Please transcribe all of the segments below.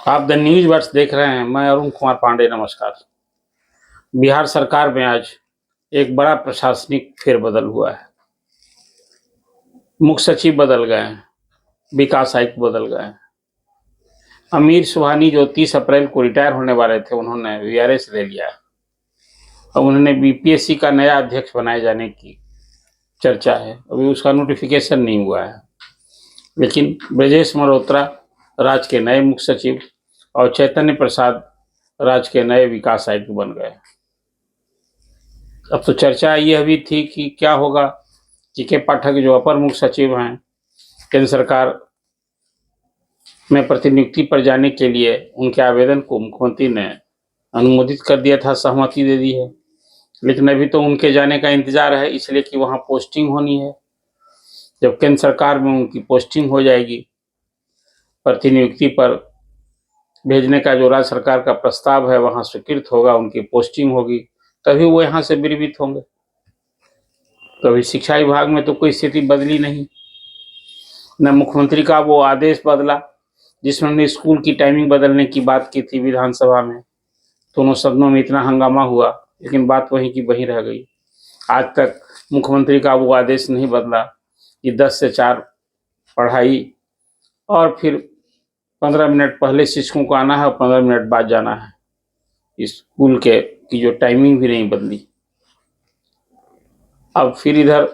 आप the news words देख रहे हैं। मैं अरुण कुमार पांडे, नमस्कार। बिहार सरकार में आज एक बड़ा प्रशासनिक फेरबदल हुआ है। मुख्य सचिव बदल गए हैं, विकास आयुक्त बदल गए हैं। अमीर सुबहानी जो 30 अप्रैल को रिटायर होने वाले थे, उन्होंने वीआरएस ले लिया है। अब उन्होंने बीपीएससी का नया अध्यक्ष बनाए जाने की चर्चा है। अभी उसका नोटिफिकेशन नहीं हुआ है, लेकिन ब्रजेश मल्होत्रा राज्य के नए मुख्य सचिव और चैतन्य प्रसाद राज्य के नए विकास आयुक्त बन गए। अब तो चर्चा यह भी थी कि क्या होगा। जीके पाठक जो अपर मुख्य सचिव हैं, केंद्र सरकार में प्रतिनियुक्ति पर जाने के लिए उनके आवेदन को मुख्यमंत्री ने अनुमोदित कर दिया था, सहमति दे दी है। लेकिन अभी तो उनके जाने का इंतजार है, इसलिए कि वहाँ पोस्टिंग होनी है। जब केंद्र सरकार में उनकी पोस्टिंग हो जाएगी, प्रतिनियुक्ति पर भेजने का जो राज्य सरकार का प्रस्ताव है वहाँ स्वीकृत होगा, उनकी पोस्टिंग होगी, तभी वो यहाँ से विरमित होंगे। कभी शिक्षा विभाग में तो कोई स्थिति बदली नहीं, न मुख्यमंत्री का वो आदेश बदला जिसमें उन्होंने स्कूल की टाइमिंग बदलने की बात की थी विधानसभा में। दोनों सदनों में इतना हंगामा हुआ, लेकिन बात वहीं की वहीं रह गई। आज तक मुख्यमंत्री का वो आदेश नहीं बदला कि 10 से 4 पढ़ाई और फिर 15 मिनट पहले शिक्षकों को आना है और 15 मिनट बाद जाना है। स्कूल के की जो टाइमिंग भी नहीं बदली। अब फिर इधर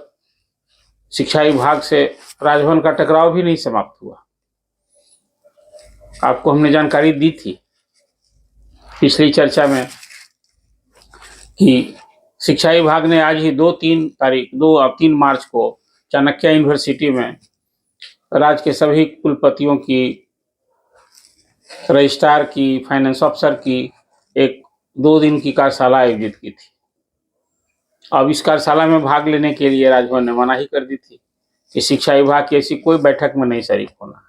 शिक्षा विभाग से राजभवन का टकराव भी नहीं समाप्त हुआ। आपको हमने जानकारी दी थी पिछली चर्चा में कि शिक्षा विभाग ने आज ही 2 और 3 मार्च को चाणक्य यूनिवर्सिटी में राज्य के सभी कुलपतियों की, रजिस्ट्रार की, फाइनेंस ऑफिसर की एक 2 दिन की कार्यशाला आयोजित की थी। अब इस कार्यशाला में भाग लेने के लिए राजभवन ने मनाही कर दी थी कि शिक्षा विभाग की ऐसी कोई बैठक में नहीं शरीक होना।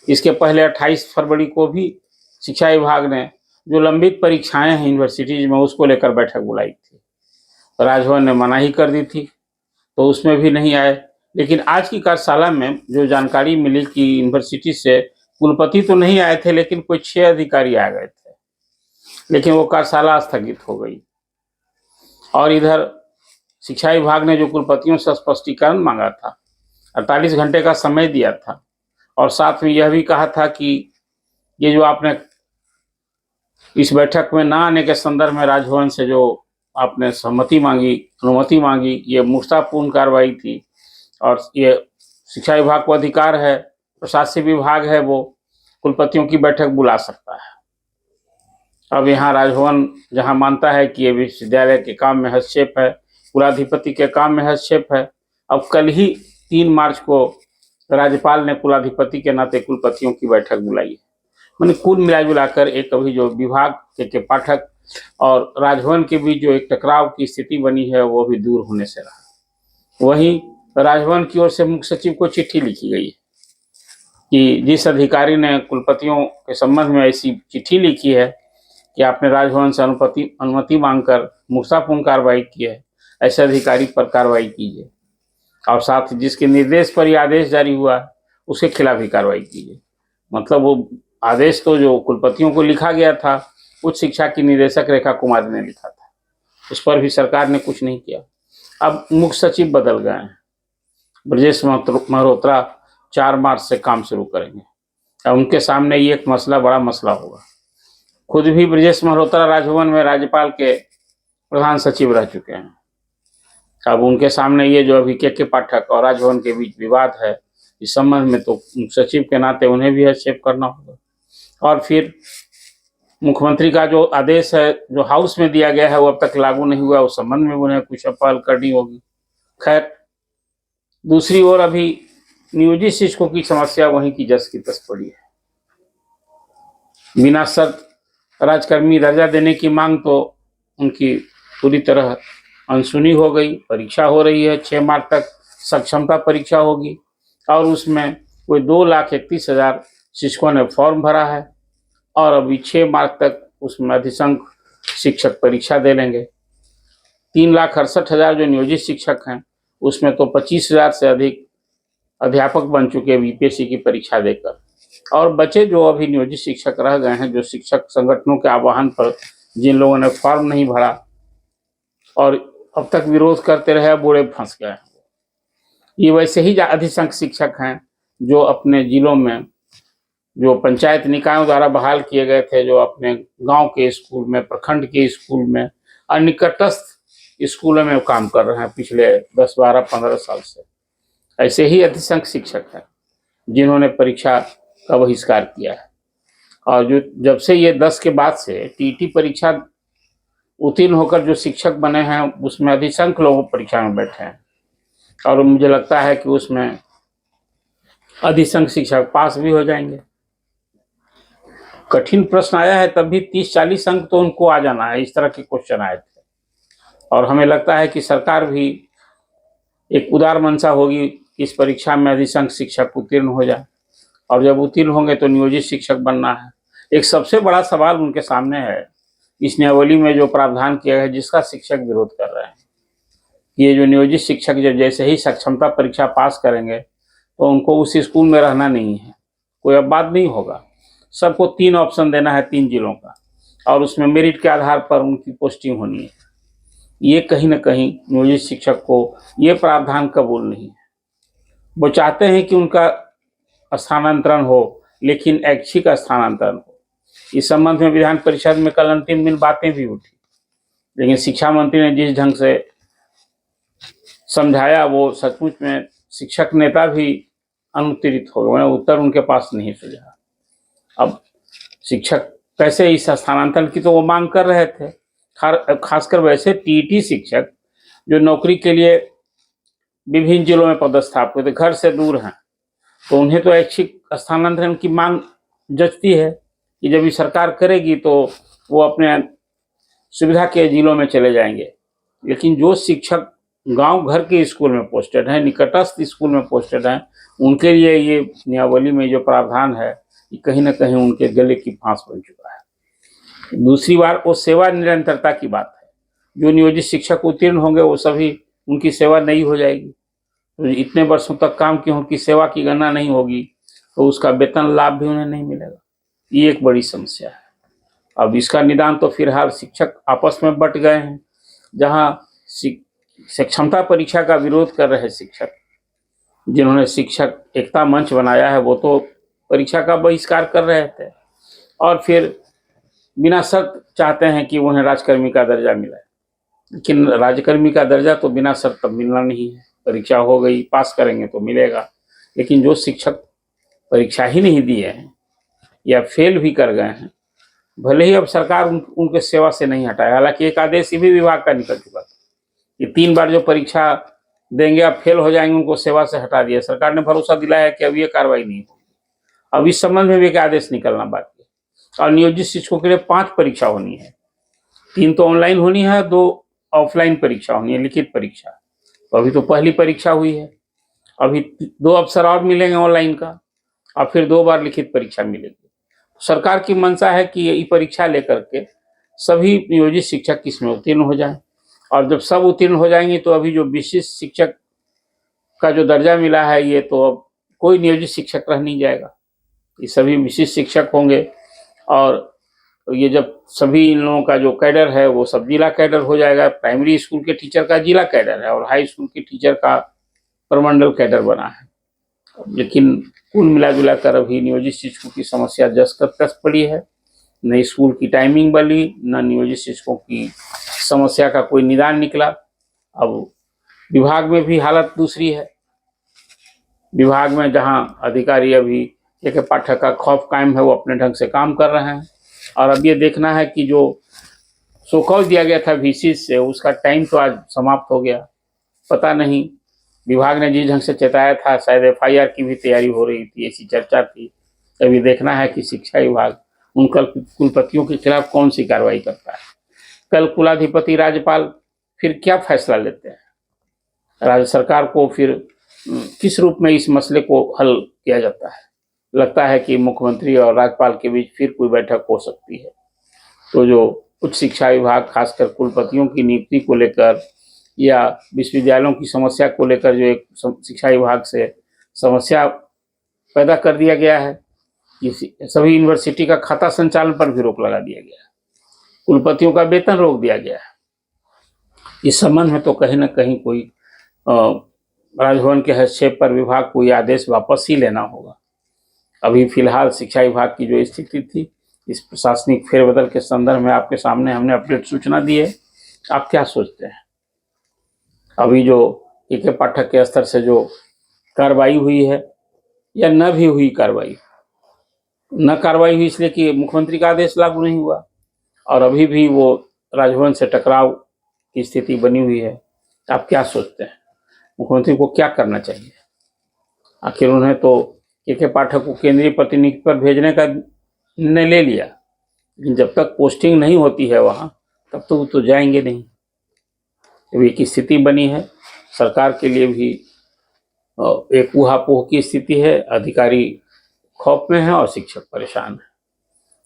इसके पहले 28 फरवरी को भी शिक्षा विभाग ने जो लंबित परीक्षाएं हैं यूनिवर्सिटीज में, उसको लेकर बैठक बुलाई थी। राजभवन ने मनाही कर दी थी, तो उसमें भी नहीं आए। लेकिन आज की कार्यशाला में जो जानकारी मिली कि यूनिवर्सिटी से कुलपति तो नहीं आए थे, लेकिन कोई 6 अधिकारी आ गए थे, लेकिन वो कार्यशाला स्थगित हो गई। और इधर शिक्षा विभाग ने जो कुलपतियों से स्पष्टीकरण मांगा था, 48 घंटे का समय दिया था, और साथ में यह भी कहा था कि ये जो आपने इस बैठक में ना आने के संदर्भ में राजभवन से जो आपने सहमति मांगी, अनुमति मांगी, ये मूर्खतापूर्ण कार्रवाई थी। और ये शिक्षा विभाग को अधिकार है, प्रशासनिक विभाग है, वो कुलपतियों की बैठक बुला सकता है। अब यहाँ राजभवन जहाँ मानता है कि ये विश्वविद्यालय के काम में हस्तक्षेप है, कुलाधिपति के काम में हस्तक्षेप है। अब कल ही 3 मार्च को राज्यपाल ने कुलाधिपति के नाते कुलपतियों की बैठक बुलाई है। मैंने कुल मिला जुलाकर एक अभी जो विभाग के पाठक और राजभवन के बीच जो एक टकराव की स्थिति बनी है, वो भी दूर होने से रहा। वहीं राजभवन की ओर से मुख्य सचिव को चिट्ठी लिखी गई है कि जिस अधिकारी ने कुलपतियों के संबंध में ऐसी चिट्ठी लिखी है कि आपने राजभवन से अनुमति मांगकर मूर्खतापूर्ण कार्रवाई की है, ऐसे अधिकारी पर कार्रवाई कीजिए। और साथ ही जिसके निर्देश पर यह आदेश जारी हुआ उसके खिलाफ ही कार्रवाई कीजिए। मतलब वो आदेश तो जो कुलपतियों को लिखा गया था, उच्च शिक्षा की निदेशक रेखा कुमारी ने लिखा था, उस पर भी सरकार ने कुछ नहीं किया। अब मुख्य सचिव बदल गए हैं। ब्रजेश मल्होत्रा 4 मार्च से काम शुरू करेंगे। अब उनके सामने ये एक मसला, बड़ा मसला होगा। खुद भी ब्रजेश मल्होत्रा राजभवन में राज्यपाल के प्रधान सचिव रह चुके हैं। अब उनके सामने ये जो अभी के पाठक और राजभवन के बीच विवाद है, इस संबंध में तो मुख्य सचिव के नाते उन्हें भी हस्तक्षेप करना होगा। और फिर मुख्यमंत्री का जो आदेश है, जो हाउस में दिया गया है, वो अब तक लागू नहीं हुआ, उस संबंध में उन्हें कुछ पहल करनी होगी। खैर, दूसरी ओर अभी नियोजित शिक्षकों की समस्या वहीं की जस की तस पड़ी है। बिना शर्त राजकर्मी दर्जा देने की मांग तो उनकी पूरी तरह अनसुनी हो गई। परीक्षा हो रही है, 6 मार्च तक सक्षमता परीक्षा होगी, और उसमें कोई 2,31,000 शिक्षकों ने फॉर्म भरा है, और अभी 6 मार्च तक उसमें अधिसंख्य शिक्षक परीक्षा दे लेंगे। 3,68,000 जो नियोजित शिक्षक हैं, उसमें तो 25,000 से अधिक अध्यापक बन चुके हैं बीपीएससी की परीक्षा देकर। और बच्चे जो अभी नियोजित शिक्षक रह गए हैं, जो शिक्षक संगठनों के आह्वान पर जिन लोगों ने फॉर्म नहीं भरा और अब तक विरोध करते रहे, बूढ़े फंस गए। ये वैसे ही अधिसंख्य शिक्षक हैं जो अपने जिलों में जो पंचायत निकायों द्वारा बहाल किए गए थे, जो अपने गांव के स्कूल में, प्रखंड के स्कूल में और निकटस्थ स्कूलों में काम कर रहे हैं पिछले 10, 12, 15 साल से। ऐसे ही अधिसंख्य शिक्षक हैं जिन्होंने परीक्षा का बहिष्कार किया है। और जो जब से ये 10 के बाद से टीटी परीक्षा उत्तीर्ण होकर जो शिक्षक बने हैं, उसमें अधिसंख्य लोग परीक्षा में बैठे हैं और मुझे लगता है कि उसमें अधिसंख्य शिक्षक पास भी हो जाएंगे। कठिन प्रश्न आया है तब भी 30-40 अंक तो उनको आ जाना है, इस तरह के क्वेश्चन आए थे। और हमें लगता है कि सरकार भी एक उदार मंशा होगी कि इस परीक्षा में अधिसंख्य शिक्षक उत्तीर्ण हो जाए, और जब उत्तीर्ण होंगे तो नियोजित शिक्षक बनना है। एक सबसे बड़ा सवाल उनके सामने है, इस नियमावली में जो प्रावधान किया है जिसका शिक्षक विरोध कर रहे हैं, ये जो नियोजित शिक्षक जब जैसे ही सक्षमता परीक्षा पास करेंगे तो उनको उस स्कूल में रहना नहीं है, कोई अब बात नहीं होगा। सबको 3 ऑप्शन देना है 3 जिलों का, और उसमें मेरिट के आधार पर उनकी पोस्टिंग होनी है। ये कहीं न कहीं नियोजित शिक्षक को ये प्रावधान कबूल नहीं है। वो चाहते हैं कि उनका स्थानांतरण हो, लेकिन ऐच्छिक स्थानांतरण हो। इस संबंध में विधान परिषद में कल अंतिम दिन बातें भी उठी, लेकिन शिक्षा मंत्री ने जिस ढंग से समझाया वो सचमुच में शिक्षक नेता भी अनुत्तरित हो गए, उत्तर उनके पास नहीं सुझा। अब शिक्षक कैसे इस स्थानांतरण की तो वो मांग कर रहे थे, खासकर वैसे टीटी शिक्षक जो नौकरी के लिए विभिन्न जिलों में पदस्थापित थे, घर से दूर हैं, तो उन्हें तो ऐच्छिक स्थानांतरण की मांग जचती है कि जब ये सरकार करेगी तो वो अपने सुविधा के जिलों में चले जाएंगे। लेकिन जो शिक्षक गांव घर के स्कूल में पोस्टेड हैं, निकटस्थ स्कूल में पोस्टेड हैं, उनके लिए ये नियमावली में जो प्रावधान है ये कहीं ना कहीं उनके गले की फांस बन चुका है। दूसरी बार वो सेवा निरंतरता की बात है, जो नियोजित शिक्षक उत्तीर्ण होंगे वो सभी, उनकी सेवा नहीं हो जाएगी, तो इतने वर्षों तक काम की उनकी सेवा की गणना नहीं होगी, तो उसका वेतन लाभ भी उन्हें नहीं मिलेगा। ये एक बड़ी समस्या है। अब इसका निदान तो फिलहाल शिक्षक आपस में बट गए हैं, जहां सक्षमता परीक्षा का विरोध कर रहे शिक्षक, जिन्होंने शिक्षक एकता मंच बनाया है, वो तो परीक्षा का बहिष्कार कर रहे थे, और फिर बिना शर्त चाहते हैं कि उन्हें राजकर्मी का दर्जा मिले। लेकिन राजकर्मी का दर्जा तो बिना शर्त तब मिलना नहीं है, परीक्षा हो गई, पास करेंगे तो मिलेगा। लेकिन जो शिक्षक परीक्षा ही नहीं दिए हैं या फेल भी कर गए हैं, भले ही अब सरकार उनके सेवा से नहीं हटाए, हालांकि एक आदेश भी विभाग का निकल चुका था कि 3 बार जो परीक्षा देंगे अब फेल हो जाएंगे उनको सेवा से हटा दिया। सरकार ने भरोसा दिलाया है कि अब ये कार्रवाई नहीं होगी। अब इस संबंध में भी एक आदेश निकलना बाकी है। और नियोजित शिक्षकों के लिए 5 परीक्षा होनी है, 3 तो ऑनलाइन होनी है, 2 ऑफलाइन परीक्षा होनी है, लिखित परीक्षा। तो अभी तो पहली परीक्षा हुई है, अभी 2 अवसर और मिलेंगे ऑनलाइन का, और फिर 2 बार लिखित परीक्षा मिलेगी। सरकार की मंशा है कि ये परीक्षा लेकर के सभी नियोजित शिक्षक इसमें उत्तीर्ण हो जाएं, और जब सब उत्तीर्ण हो जाएंगे तो अभी जो विशिष्ट शिक्षक का जो दर्जा मिला है, ये तो अब कोई नियोजित शिक्षक रह नहीं जाएगा, ये सभी विशिष्ट शिक्षक होंगे। और ये जब सभी इन लोगों का जो कैडर है वो सब जिला कैडर हो जाएगा। प्राइमरी स्कूल के टीचर का जिला कैडर है और हाई स्कूल के टीचर का प्रमंडल कैडर बना है। लेकिन कुल मिला जुला कर अभी नियोजित शिक्षकों की समस्या जस पड़ी है, न स्कूल की टाइमिंग बनी, न नियोजित शिक्षकों की समस्या का कोई निदान निकला। अब विभाग में भी हालत दूसरी है। विभाग में जहां अधिकारी अभी एक पाठक का खौफ कायम है, वो अपने ढंग से काम कर रहे हैं, और अब ये देखना है कि जो शोकॉज दिया गया था वीसी से, उसका टाइम तो आज समाप्त हो गया। पता नहीं, विभाग ने जिस ढंग से चेताया था शायद एफआईआर की भी तैयारी हो रही थी, ऐसी चर्चा थी। अभी देखना है कि शिक्षा विभाग उन कुलपतियों के खिलाफ कौन सी कार्रवाई करता है। कल कुलाधिपति राज्यपाल फिर क्या फैसला लेते हैं, राज्य सरकार को फिर किस रूप में इस मसले को हल किया जाता है। लगता है कि मुख्यमंत्री और राज्यपाल के बीच फिर कोई बैठक हो सकती है। तो जो उच्च शिक्षा विभाग खासकर कुलपतियों की नियुक्ति को लेकर या विश्वविद्यालयों की समस्या को लेकर जो एक शिक्षा विभाग से समस्या पैदा कर दिया गया है, सभी यूनिवर्सिटी का खाता संचालन पर भी रोक लगा दिया गया, कुलपतियों का वेतन रोक दिया गया। इस संबंध में तो कहीं ना कहीं कोई राजभवन के हस्तक्षेप पर विभाग को यह आदेश वापस ही लेना होगा। अभी फिलहाल शिक्षा विभाग की जो स्थिति थी, इस प्रशासनिक फेरबदल के संदर्भ में आपके सामने हमने अपडेट सूचना दी है। आप क्या सोचते हैं? अभी जो के पाठक के स्तर से जो कार्रवाई हुई है या न भी हुई कार्रवाई, न कार्रवाई हुई इसलिए कि मुख्यमंत्री का आदेश लागू नहीं हुआ, और अभी भी वो राजभवन से टकराव की स्थिति बनी हुई है। आप क्या सोचते हैं, मुख्यमंत्री को क्या करना चाहिए? आखिर उन्हें तो के पाठक को केंद्रीय प्रतिनिधि पर भेजने का निर्णय ले लिया, लेकिन जब तक पोस्टिंग नहीं होती है वहाँ, तब तो वो तो जाएंगे नहीं। जब एक स्थिति बनी है, सरकार के लिए भी एक ऊहापोह की स्थिति है, अधिकारी खौफ में है और शिक्षक परेशान है।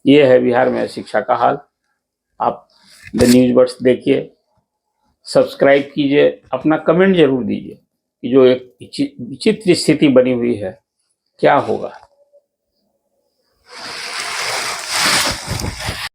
ये है बिहार में शिक्षा का हाल। आप द न्यूज़ बर्ड्स देखिए, सब्सक्राइब कीजिए, अपना कमेंट जरूर दीजिए कि जो एक विचित्र स्थिति बनी हुई है क्या होगा।